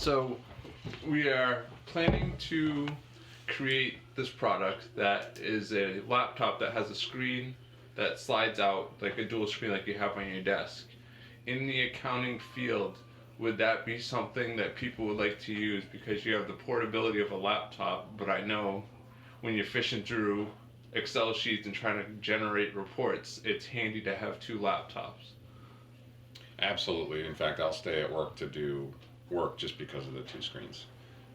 So we are planning to create this product that is a laptop that has a screen that slides out like a dual screen like you have on your desk. In the accounting field, would that be something that people would like to use because you have the portability of a laptop, but I know when you're fishing through Excel sheets and trying to generate reports, it's handy to have two laptops. Absolutely. In fact, I'll stay at work to do work just because of the two screens.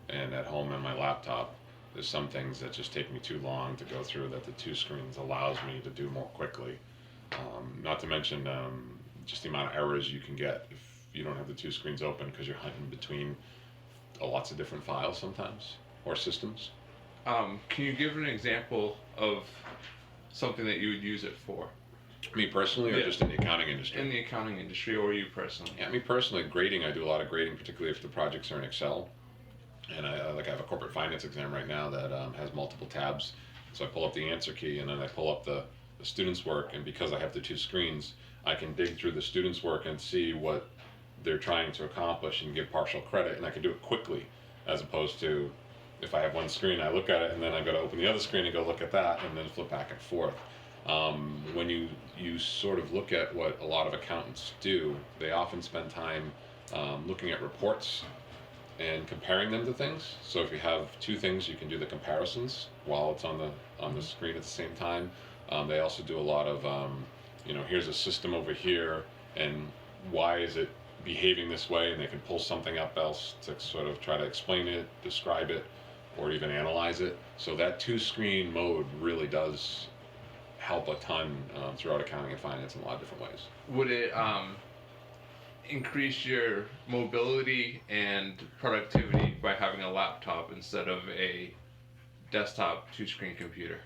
And at home on my laptop, there's some things that just take me too long to go through that the two screens allows me to do more quickly. Not to mention just the amount of errors you can get if you don't have the two screens open because you're hunting between lots of different files sometimes or systems. Can you give an example of something that you would use it for? Me personally, or Yeah. just in the accounting industry? In the accounting industry, or you personally? Yeah, me personally, grading. I do a lot of grading, particularly if the projects are in Excel. And I have a corporate finance exam right now that has multiple tabs. So I pull up the answer key and then I pull up the students' work. And because I have the two screens, I can dig through the students' work and see what they're trying to accomplish and give partial credit. And I can do it quickly, as opposed to if I have one screen, I look at it and then I got to open the other screen and go look at that and then flip back and forth. When you sort of look at what a lot of accountants do, they often spend time looking at reports and comparing them to things. So if you have two things, you can do the comparisons while it's on the screen at the same time. They also do a lot of here's a system over here, and why is it behaving this way? And they can pull something up else to sort of try to explain it, describe it, or even analyze it. So that two screen mode really does help a ton throughout accounting and finance in a lot of different ways. Would it increase your mobility and productivity by having a laptop instead of a desktop two-screen computer?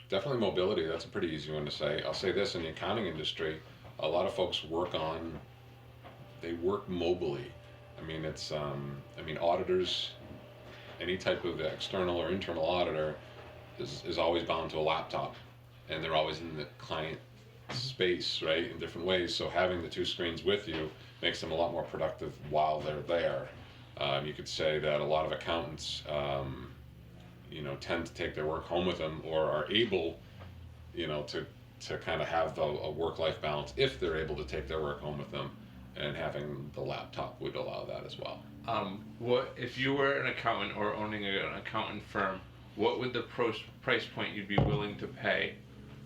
Definitely mobility. That's a pretty easy one to say. I'll say this: in the accounting industry, a lot of folks work mobily. I mean, auditors, any type of external or internal auditor is always bound to a laptop, and they're always in the client space, right, in different ways. So having the two screens with you makes them a lot more productive while they're there. You could say that a lot of accountants, tend to take their work home with them, or are able, to kind of have a work-life balance if they're able to take their work home with them, and having the laptop would allow that as well. What if you were an accountant or owning an accountant firm? What would the price point you'd be willing to pay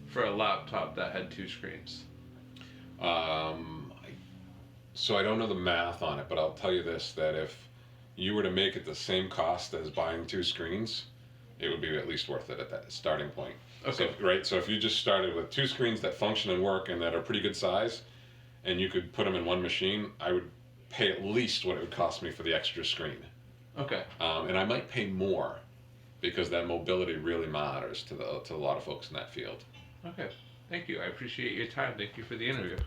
for a laptop that had two screens? So I don't know the math on it, but I'll tell you this: that if you were to make it the same cost as buying two screens, it would be at least worth it at that starting point. Okay. So if you just started with two screens that function and work and that are pretty good size, and you could put them in one machine, I would pay at least what it would cost me for the extra screen. Okay. And I might pay more because that mobility really matters to a lot of folks in that field. Okay. Thank you. I appreciate your time. Thank you for the interview.